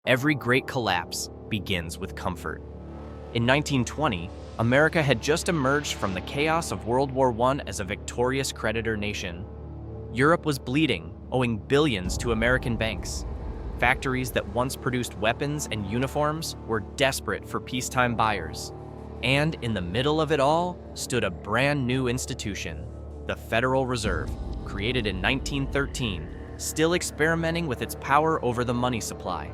Every great collapse begins with comfort. In 1920, America had just emerged from the chaos of World War I as a victorious creditor nation. Europe was bleeding, owing billions to American banks. Factories that once produced weapons and uniforms were desperate for peacetime buyers. And in the middle of it all stood a brand new institution, the Federal Reserve, created in 1913, still experimenting with its power over the money supply.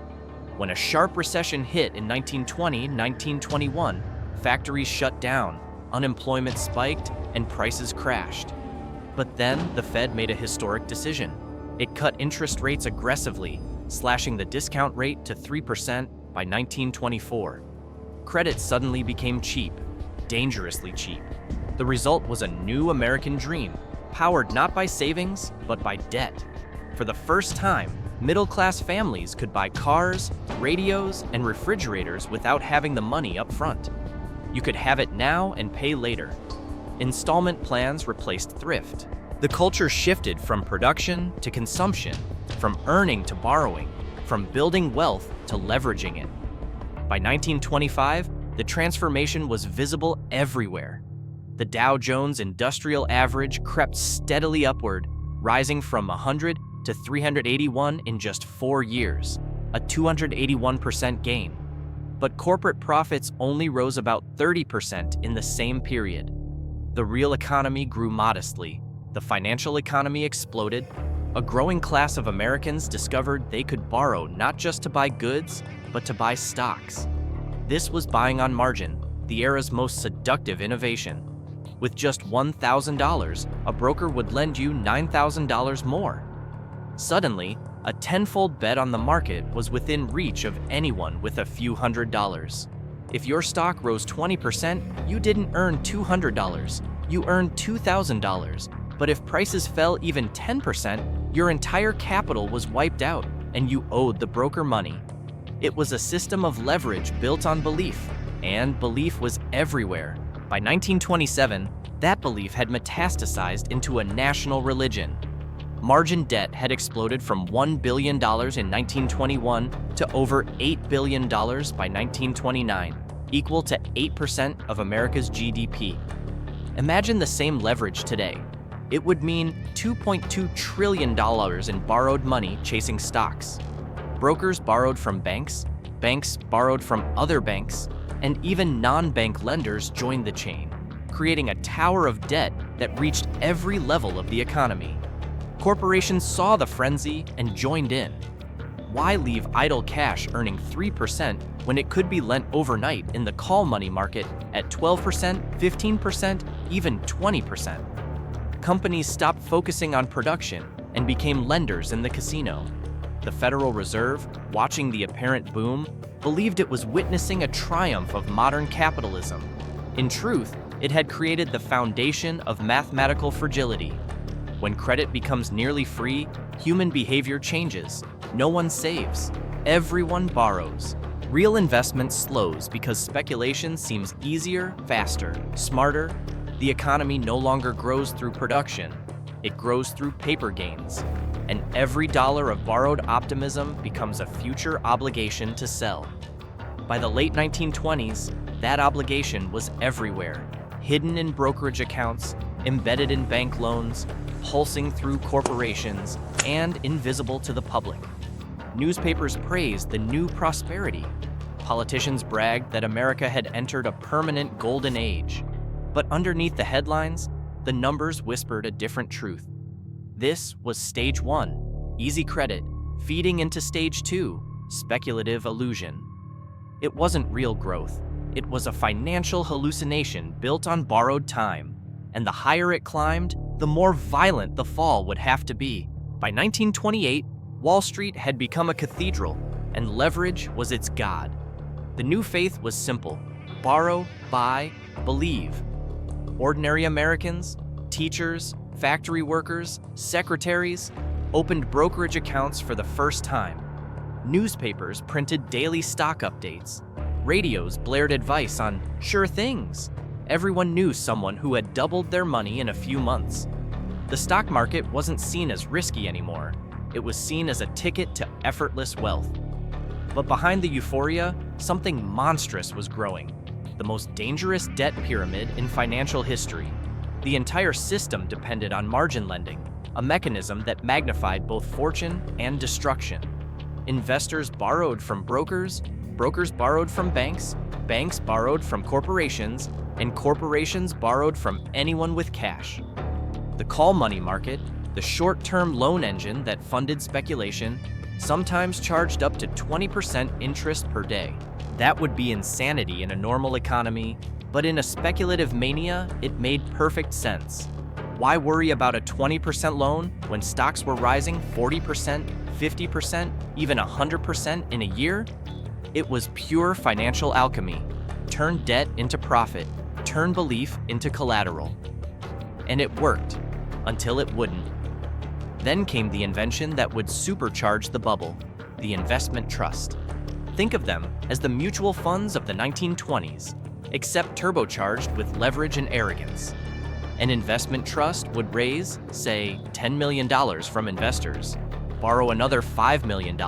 When a sharp recession hit in 1920-1921, factories shut down, unemployment spiked, and prices crashed. But then the Fed made a historic decision. It cut interest rates aggressively, slashing the discount rate to 3% by 1924. Credit suddenly became cheap, dangerously cheap. The result was a new American dream, powered not by savings, but by debt. For the first time, middle-class families could buy cars, radios, and refrigerators without having the money up front. You could have it now and pay later. Installment plans replaced thrift. The culture shifted from production to consumption, from earning to borrowing, from building wealth to leveraging it. By 1925, the transformation was visible everywhere. The Dow Jones Industrial Average crept steadily upward, rising from 100 to 381 in just 4 years, a 281% gain. But corporate profits only rose about 30% in the same period. The real economy grew modestly. The financial economy exploded. A growing class of Americans discovered they could borrow not just to buy goods, but to buy stocks. This was buying on margin, the era's most seductive innovation. With just $1,000, a broker would lend you $9,000 more. Suddenly, a tenfold bet on the market was within reach of anyone with a few $100s. If your stock rose 20%, you didn't earn $200, you earned $2,000. But if prices fell even 10%, your entire capital was wiped out, and you owed the broker money. It was a system of leverage built on belief, and belief was everywhere. By 1927, that belief had metastasized into a national religion. Margin debt had exploded from $1 billion in 1921 to over $8 billion by 1929, equal to 8% of America's GDP. Imagine the same leverage today. It would mean $2.2 trillion in borrowed money chasing stocks. Brokers borrowed from banks, banks borrowed from other banks, and even non-bank lenders joined the chain, creating a tower of debt that reached every level of the economy. Corporations saw the frenzy and joined in. Why leave idle cash earning 3% when it could be lent overnight in the call money market at 12%, 15%, even 20%? Companies stopped focusing on production and became lenders in the casino. The Federal Reserve, watching the apparent boom, believed it was witnessing a triumph of modern capitalism. In truth, it had created the foundation of mathematical fragility. When credit becomes nearly free, human behavior changes. No one saves. Everyone borrows. Real investment slows because speculation seems easier, faster, smarter. The economy no longer grows through production. It grows through paper gains. And every dollar of borrowed optimism becomes a future obligation to sell. By the late 1920s, that obligation was everywhere, hidden in brokerage accounts, embedded in bank loans, pulsing through corporations, and invisible to the public. Newspapers praised the new prosperity. Politicians bragged that America had entered a permanent golden age. But underneath the headlines, the numbers whispered a different truth. This was stage 1, easy credit, feeding into stage 2, speculative illusion. It wasn't real growth. It was a financial hallucination built on borrowed time. And the higher it climbed, the more violent the fall would have to be. By 1928, Wall Street had become a cathedral, and leverage was its god. The new faith was simple: borrow, buy, believe. Ordinary Americans, teachers, factory workers, secretaries, opened brokerage accounts for the first time. Newspapers printed daily stock updates. Radios blared advice on sure things. Everyone knew someone who had doubled their money in a few months. The stock market wasn't seen as risky anymore. It was seen as a ticket to effortless wealth. But behind the euphoria, something monstrous was growing. The most dangerous debt pyramid in financial history. The entire system depended on margin lending, a mechanism that magnified both fortune and destruction. Investors borrowed from brokers, brokers borrowed from banks, banks borrowed from corporations, and corporations borrowed from anyone with cash. The call money market, the short-term loan engine that funded speculation, sometimes charged up to 20% interest per day. That would be insanity in a normal economy, but in a speculative mania, it made perfect sense. Why worry about a 20% loan when stocks were rising 40%, 50%, even 100% in a year? It was pure financial alchemy. Turn debt into profit, turn belief into collateral. And it worked, until it wouldn't. Then came the invention that would supercharge the bubble, the investment trust. Think of them as the mutual funds of the 1920s, except turbocharged with leverage and arrogance. An investment trust would raise, say, $10 million from investors, borrow another $5 million,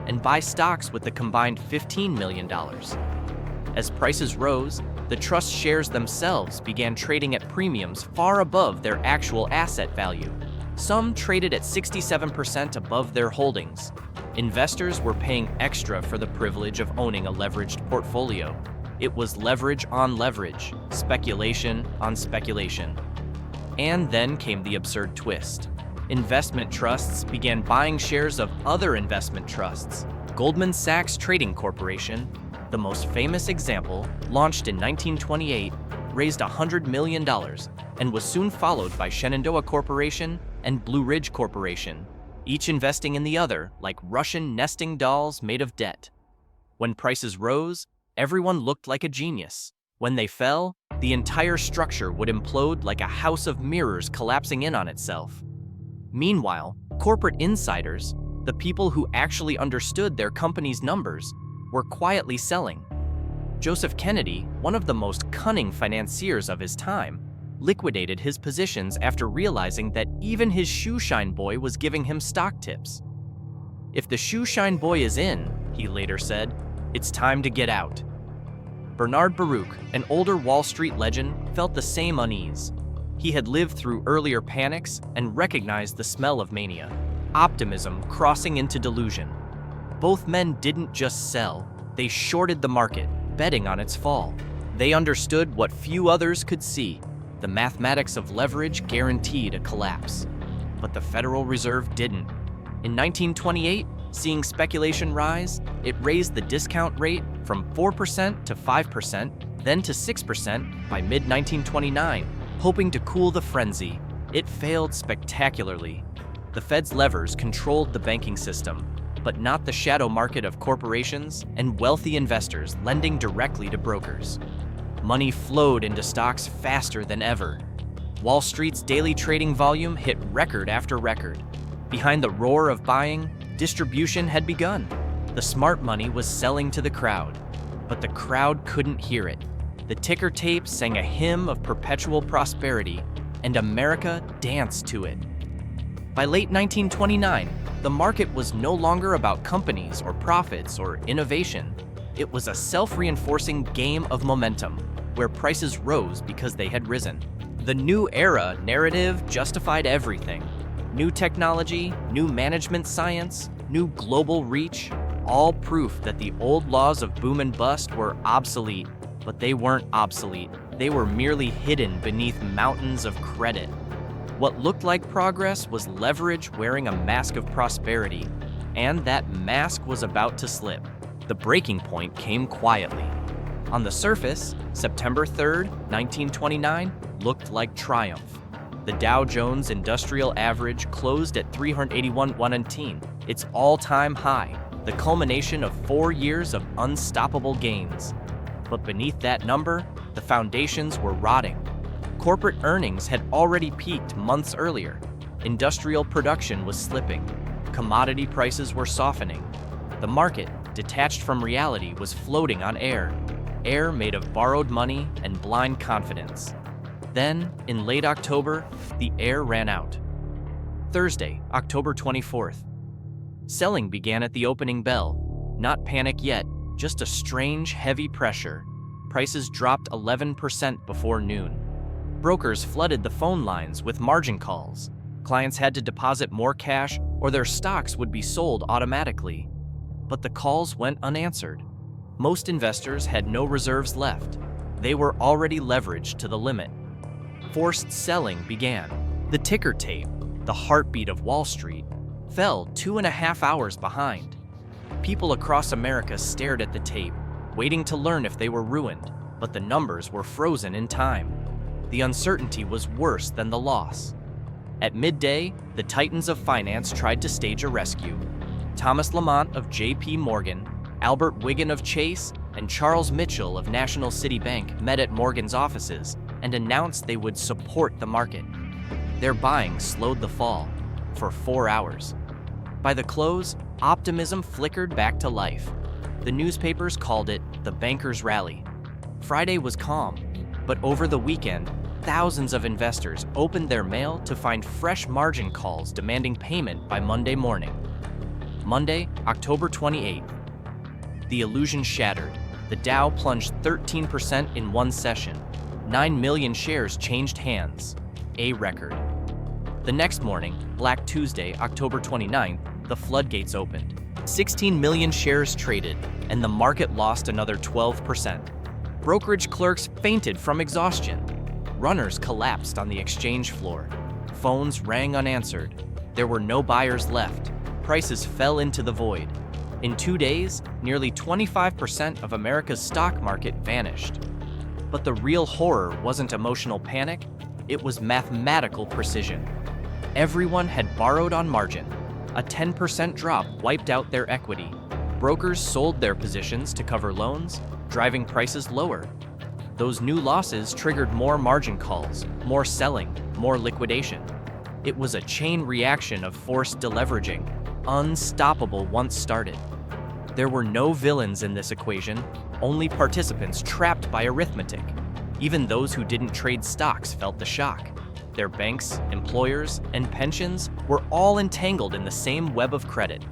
and buy stocks with the combined $15 million. As prices rose, the trust shares themselves began trading at premiums far above their actual asset value. Some traded at 67% above their holdings. Investors were paying extra for the privilege of owning a leveraged portfolio. It was leverage on leverage, speculation on speculation. And then came the absurd twist. Investment trusts began buying shares of other investment trusts. Goldman Sachs Trading Corporation, the most famous example, launched in 1928, raised $100 million, and was soon followed by Shenandoah Corporation and Blue Ridge Corporation, each investing in the other like Russian nesting dolls made of debt. When prices rose, everyone looked like a genius. When they fell, the entire structure would implode like a house of mirrors collapsing in on itself. Meanwhile, corporate insiders, the people who actually understood their company's numbers, were quietly selling. Joseph Kennedy, one of the most cunning financiers of his time, liquidated his positions after realizing that even his shoeshine boy was giving him stock tips. "If the shoeshine boy is in," he later said, "it's time to get out." Bernard Baruch, an older Wall Street legend, felt the same unease. He had lived through earlier panics and recognized the smell of mania, optimism crossing into delusion. Both men didn't just sell, they shorted the market, betting on its fall. They understood what few others could see. The mathematics of leverage guaranteed a collapse. But the Federal Reserve didn't. In 1928, seeing speculation rise, it raised the discount rate from 4% to 5%, then to 6% by mid-1929, hoping to cool the frenzy. It failed spectacularly. The Fed's levers controlled the banking system, but not the shadow market of corporations and wealthy investors lending directly to brokers. Money flowed into stocks faster than ever. Wall Street's daily trading volume hit record after record. Behind the roar of buying, distribution had begun. The smart money was selling to the crowd, but the crowd couldn't hear it. The ticker tape sang a hymn of perpetual prosperity, and America danced to it. By late 1929, the market was no longer about companies or profits or innovation. It was a self-reinforcing game of momentum, where prices rose because they had risen. The new era narrative justified everything. New technology, new management science, new global reach, all proof that the old laws of boom and bust were obsolete. But they weren't obsolete. They were merely hidden beneath mountains of credit. What looked like progress was leverage wearing a mask of prosperity, and that mask was about to slip. The breaking point came quietly. On the surface, September 3rd, 1929, looked like triumph. The Dow Jones Industrial Average closed at 381.1, its all-time high, the culmination of 4 years of unstoppable gains. But beneath that number, the foundations were rotting. Corporate earnings had already peaked months earlier. Industrial production was slipping. Commodity prices were softening. The market, detached from reality, was floating on air made of borrowed money and blind confidence. Then, in late October, the air ran out. Thursday, October 24th. Selling began at the opening bell. Not panic yet, just a strange, heavy pressure. Prices dropped 11% before noon. Brokers flooded the phone lines with margin calls. Clients had to deposit more cash or their stocks would be sold automatically. But the calls went unanswered. Most investors had no reserves left. They were already leveraged to the limit. Forced selling began. The ticker tape, the heartbeat of Wall Street, fell 2.5 hours behind. People across America stared at the tape, waiting to learn if they were ruined, but the numbers were frozen in time. The uncertainty was worse than the loss. At midday, the titans of finance tried to stage a rescue. Thomas Lamont of J.P. Morgan, Albert Wiggin of Chase, and Charles Mitchell of National City Bank met at Morgan's offices and announced they would support the market. Their buying slowed the fall for 4 hours. By the close, optimism flickered back to life. The newspapers called it the Bankers' Rally. Friday was calm, but over the weekend, thousands of investors opened their mail to find fresh margin calls demanding payment by Monday morning. Monday, October 28th. The illusion shattered. The Dow plunged 13% in one session. 9 million shares changed hands, a record. The next morning, Black Tuesday, October 29th, the floodgates opened. 16 million shares traded, and the market lost another 12%. Brokerage clerks fainted from exhaustion. Runners collapsed on the exchange floor. Phones rang unanswered. There were no buyers left. Prices fell into the void. In 2 days, nearly 25% of America's stock market vanished. But the real horror wasn't emotional panic, it was mathematical precision. Everyone had borrowed on margin. A 10% drop wiped out their equity. Brokers sold their positions to cover loans, driving prices lower. Those new losses triggered more margin calls, more selling, more liquidation. It was a chain reaction of forced deleveraging, unstoppable once started. There were no villains in this equation, only participants trapped by arithmetic. Even those who didn't trade stocks felt the shock. Their banks, employers, and pensions were all entangled in the same web of credit.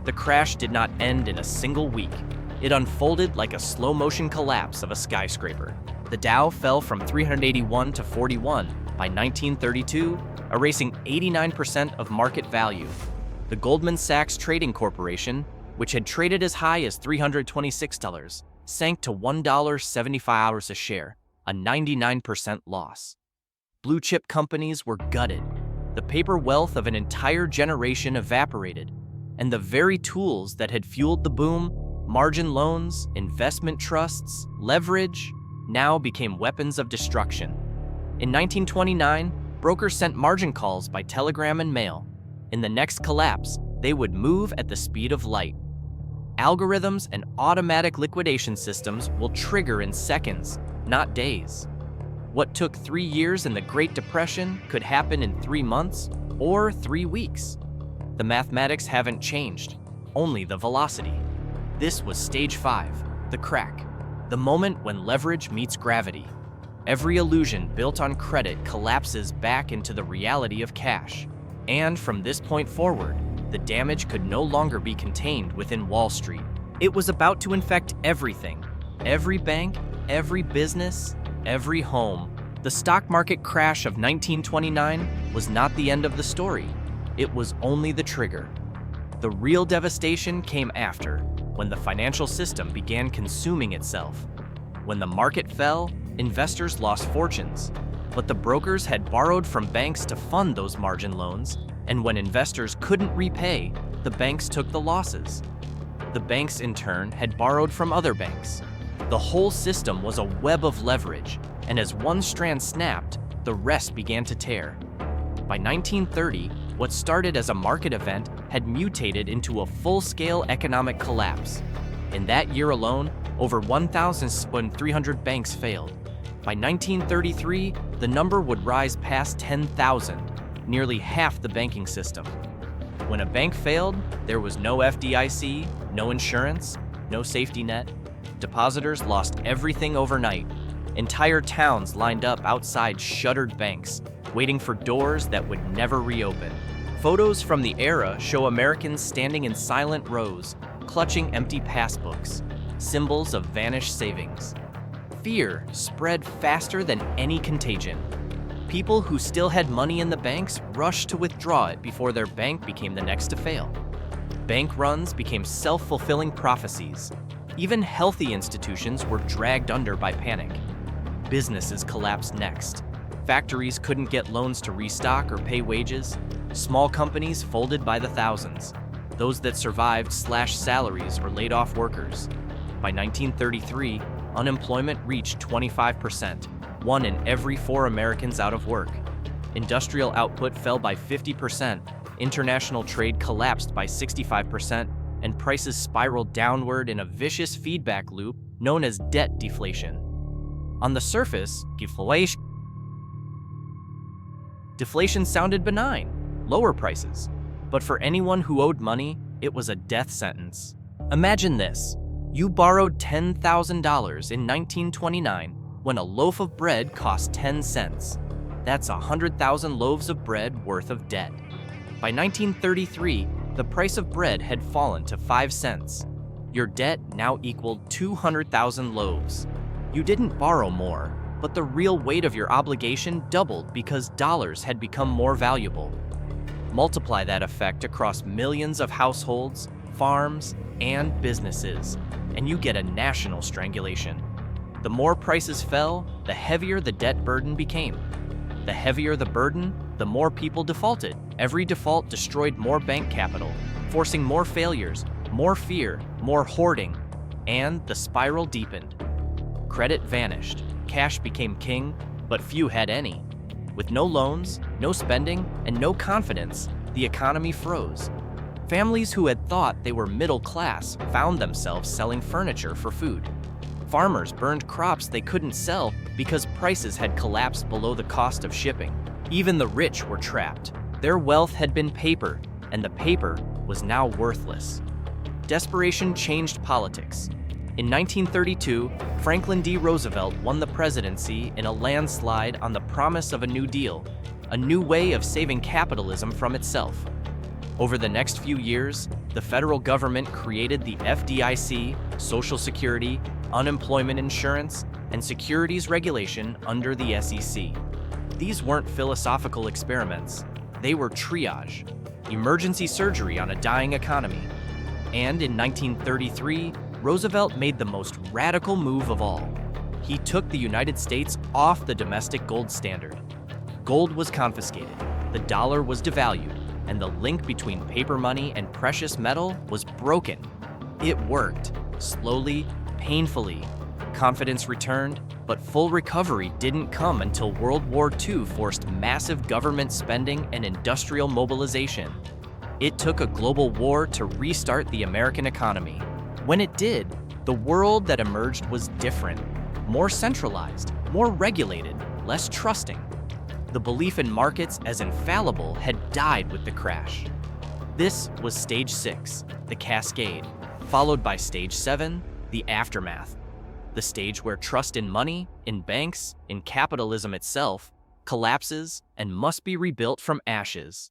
The crash did not end in a single week. It unfolded like a slow-motion collapse of a skyscraper. The Dow fell from 381 to 41 by 1932, erasing 89% of market value. The Goldman Sachs Trading Corporation, which had traded as high as $326, sank to $1.75 a share, a 99% loss. Blue-chip companies were gutted. The paper wealth of an entire generation evaporated, and the very tools that had fueled the boom, margin loans, investment trusts, leverage, now became weapons of destruction. In 1929, brokers sent margin calls by telegram and mail. In the next collapse, they would move at the speed of light. Algorithms and automatic liquidation systems will trigger in seconds, not days. What took 3 years in the Great Depression could happen in 3 months or 3 weeks. The mathematics haven't changed, only the velocity. This was stage 5, the crack, the moment when leverage meets gravity. Every illusion built on credit collapses back into the reality of cash. And from this point forward, the damage could no longer be contained within Wall Street. It was about to infect everything. Every bank, every business, every home. The stock market crash of 1929 was not the end of the story. It was only the trigger. The real devastation came after, when the financial system began consuming itself. When the market fell, investors lost fortunes. But the brokers had borrowed from banks to fund those margin loans, and when investors couldn't repay, the banks took the losses. The banks, in turn, had borrowed from other banks. The whole system was a web of leverage, and as one strand snapped, the rest began to tear. By 1930, what started as a market event had mutated into a full-scale economic collapse. In that year alone, over 1,300 banks failed. By 1933, the number would rise past 10,000, nearly half the banking system. When a bank failed, there was no FDIC, no insurance, no safety net. Depositors lost everything overnight. Entire towns lined up outside shuttered banks, waiting for doors that would never reopen. Photos from the era show Americans standing in silent rows, clutching empty passbooks, symbols of vanished savings. Fear spread faster than any contagion. People who still had money in the banks rushed to withdraw it before their bank became the next to fail. Bank runs became self-fulfilling prophecies. Even healthy institutions were dragged under by panic. Businesses collapsed next. Factories couldn't get loans to restock or pay wages. Small companies folded by the thousands. Those that survived slashed salaries or laid off workers. By 1933, unemployment reached 25%, 1 in every 4 Americans out of work. Industrial output fell by 50%, international trade collapsed by 65%, and prices spiraled downward in a vicious feedback loop known as debt deflation. On the surface, deflation sounded benign, lower prices. But for anyone who owed money, it was a death sentence. Imagine this. You borrowed $10,000 in 1929 when a loaf of bread cost 10 cents. That's 100,000 loaves of bread worth of debt. By 1933, the price of bread had fallen to 5 cents. Your debt now equaled 200,000 loaves. You didn't borrow more, but the real weight of your obligation doubled because dollars had become more valuable. Multiply that effect across millions of households, farms, and businesses, and you get a national strangulation. The more prices fell, the heavier the debt burden became. The heavier the burden, the more people defaulted. Every default destroyed more bank capital, forcing more failures, more fear, more hoarding, and the spiral deepened. Credit vanished, cash became king, but few had any. With no loans, no spending, and no confidence, the economy froze. Families who had thought they were middle class found themselves selling furniture for food. Farmers burned crops they couldn't sell because prices had collapsed below the cost of shipping. Even the rich were trapped. Their wealth had been paper, and the paper was now worthless. Desperation changed politics. In 1932, Franklin D. Roosevelt won the presidency in a landslide on the promise of a New Deal, a new way of saving capitalism from itself. Over the next few years, the federal government created the FDIC, Social Security, unemployment insurance, and securities regulation under the SEC. These weren't philosophical experiments. They were triage, emergency surgery on a dying economy. And in 1933, Roosevelt made the most radical move of all. He took the United States off the domestic gold standard. Gold was confiscated, the dollar was devalued, and the link between paper money and precious metal was broken. It worked, slowly, painfully. Confidence returned, but full recovery didn't come until World War II forced massive government spending and industrial mobilization. It took a global war to restart the American economy. When it did, the world that emerged was different, more centralized, more regulated, less trusting. The belief in markets as infallible had died with the crash. This was Stage 6, the cascade, followed by Stage 7, the aftermath. The stage where trust in money, in banks, in capitalism itself, collapses and must be rebuilt from ashes.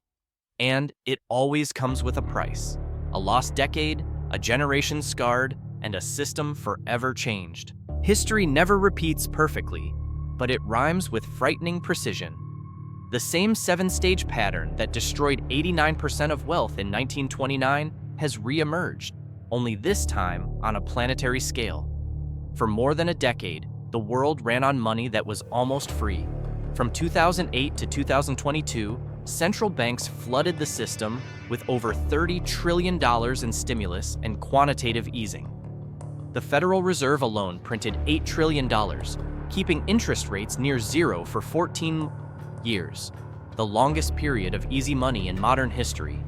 And it always comes with a price. A lost decade, a generation scarred, and a system forever changed. History never repeats perfectly, but it rhymes with frightening precision. The same 7-stage pattern that destroyed 89% of wealth in 1929 has re-emerged, only this time on a planetary scale. For more than a decade, the world ran on money that was almost free. From 2008 to 2022, central banks flooded the system with over $30 trillion in stimulus and quantitative easing. The Federal Reserve alone printed $8 trillion, keeping interest rates near zero for 14 years, the longest period of easy money in modern history.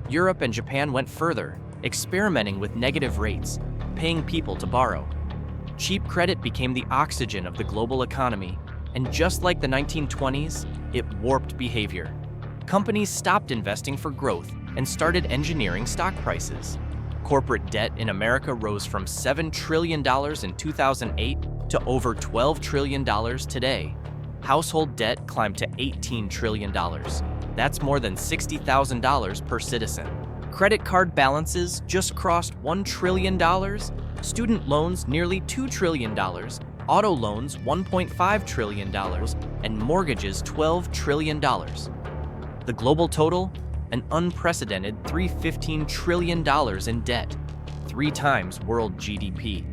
Europe and Japan went further, experimenting with negative rates, paying people to borrow. Cheap credit became the oxygen of the global economy, and just like the 1920s, it warped behavior. Companies stopped investing for growth and started engineering stock prices. Corporate debt in America rose from $7 trillion in 2008 to over $12 trillion today. Household debt climbed to $18 trillion. That's more than $60,000 per citizen. Credit card balances just crossed $1 trillion, student loans nearly $2 trillion, auto loans $1.5 trillion, and mortgages $12 trillion. The global total? An unprecedented $315 trillion in debt, 3 times world GDP.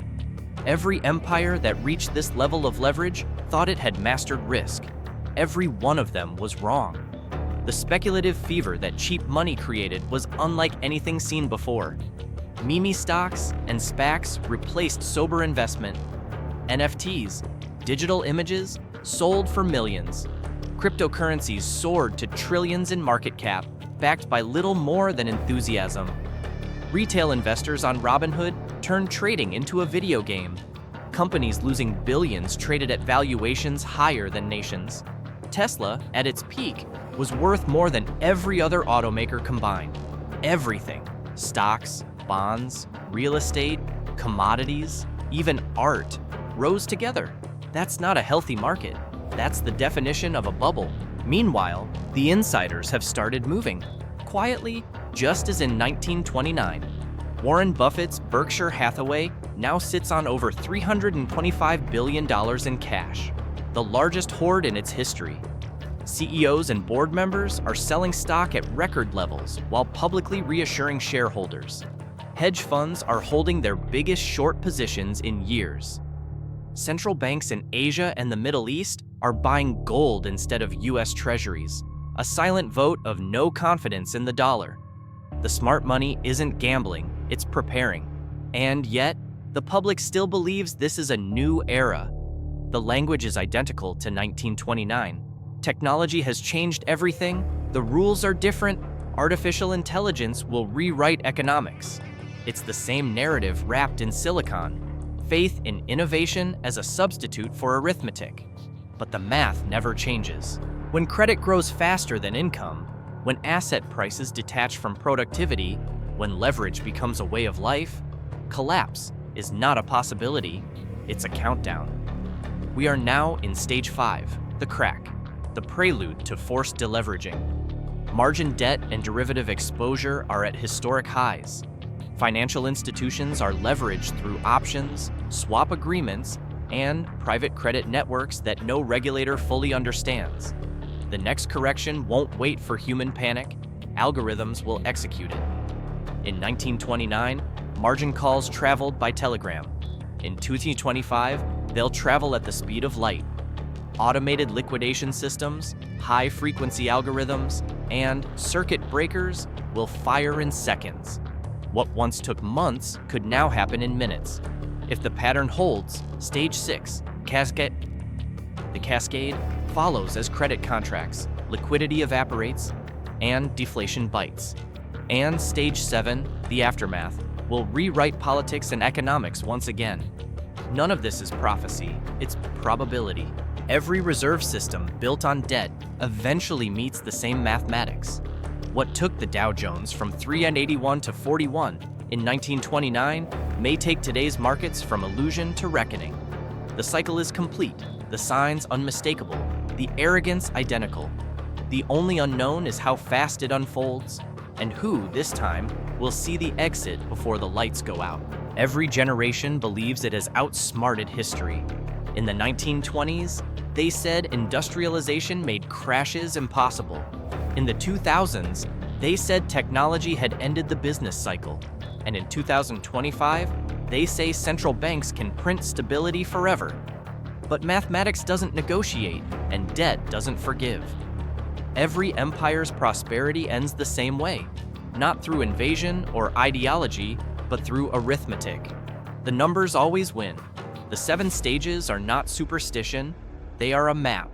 Every empire that reached this level of leverage thought it had mastered risk. Every one of them was wrong. The speculative fever that cheap money created was unlike anything seen before. Meme stocks and SPACs replaced sober investment. NFTs, digital images, sold for millions. Cryptocurrencies soared to trillions in market cap, backed by little more than enthusiasm. Retail investors on Robinhood turned trading into a video game. Companies losing billions traded at valuations higher than nations. Tesla, at its peak, was worth more than every other automaker combined. Everything, stocks, bonds, real estate, commodities, even art, rose together. That's not a healthy market. That's the definition of a bubble. Meanwhile, the insiders have started moving, quietly, just as in 1929. Warren Buffett's Berkshire Hathaway now sits on over $325 billion in cash, the largest hoard in its history. CEOs and board members are selling stock at record levels while publicly reassuring shareholders. Hedge funds are holding their biggest short positions in years. Central banks in Asia and the Middle East are buying gold instead of US treasuries, a silent vote of no confidence in the dollar. The smart money isn't gambling, it's preparing. And yet, the public still believes this is a new era. The language is identical to 1929. Technology has changed everything, the rules are different, artificial intelligence will rewrite economics. It's the same narrative wrapped in silicon. Faith in innovation as a substitute for arithmetic. But the math never changes. When credit grows faster than income, when asset prices detach from productivity, when leverage becomes a way of life, collapse is not a possibility, it's a countdown. We are now in stage 5, the crack, the prelude to forced deleveraging. Margin debt and derivative exposure are at historic highs. Financial institutions are leveraged through options, swap agreements, and private credit networks that no regulator fully understands. The next correction won't wait for human panic, algorithms will execute it. In 1929, margin calls traveled by telegram. In 2025, they'll travel at the speed of light. Automated liquidation systems, high-frequency algorithms, and circuit breakers will fire in seconds. What once took months could now happen in minutes. If the pattern holds, stage 6, the cascade, follows as credit contracts, liquidity evaporates, and deflation bites. And stage 7, the aftermath, will rewrite politics and economics once again. None of this is prophecy, it's probability. Every reserve system built on debt eventually meets the same mathematics. What took the Dow Jones from 381 to 41 in 1929 may take today's markets from illusion to reckoning. The cycle is complete, the signs unmistakable, the arrogance identical. The only unknown is how fast it unfolds, and who, this time, will see the exit before the lights go out. Every generation believes it has outsmarted history. In the 1920s, they said industrialization made crashes impossible. In the 2000s, they said technology had ended the business cycle. And in 2025, they say central banks can print stability forever. But mathematics doesn't negotiate, and debt doesn't forgive. Every empire's prosperity ends the same way, not through invasion or ideology, but through arithmetic. The numbers always win. The 7 stages are not superstition, they are a map.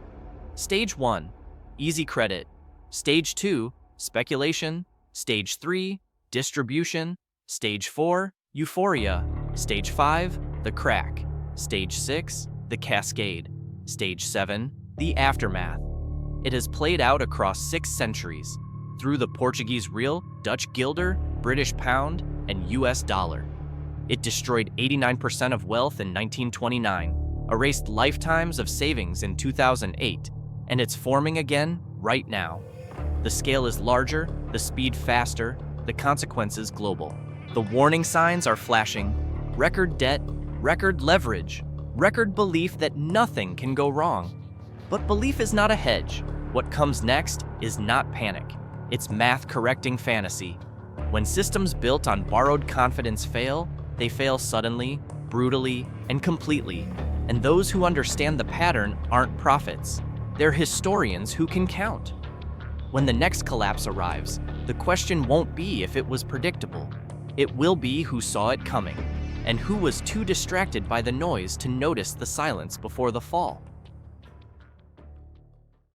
Stage 1, easy credit. Stage 2, speculation. Stage 3, distribution. Stage 4, euphoria. Stage 5, the crack. Stage 6, the cascade. Stage 7, the aftermath. It has played out across 6 centuries, through the Portuguese real, Dutch guilder, British pound, and US dollar. It destroyed 89% of wealth in 1929, erased lifetimes of savings in 2008, and it's forming again right now. The scale is larger, the speed faster, the consequences global. The warning signs are flashing: record debt, record leverage, record belief that nothing can go wrong. But belief is not a hedge. What comes next is not panic. It's math-correcting fantasy. When systems built on borrowed confidence fail, they fail suddenly, brutally, and completely. And those who understand the pattern aren't prophets. They're historians who can count. When the next collapse arrives, the question won't be if it was predictable. It will be who saw it coming, and who was too distracted by the noise to notice the silence before the fall.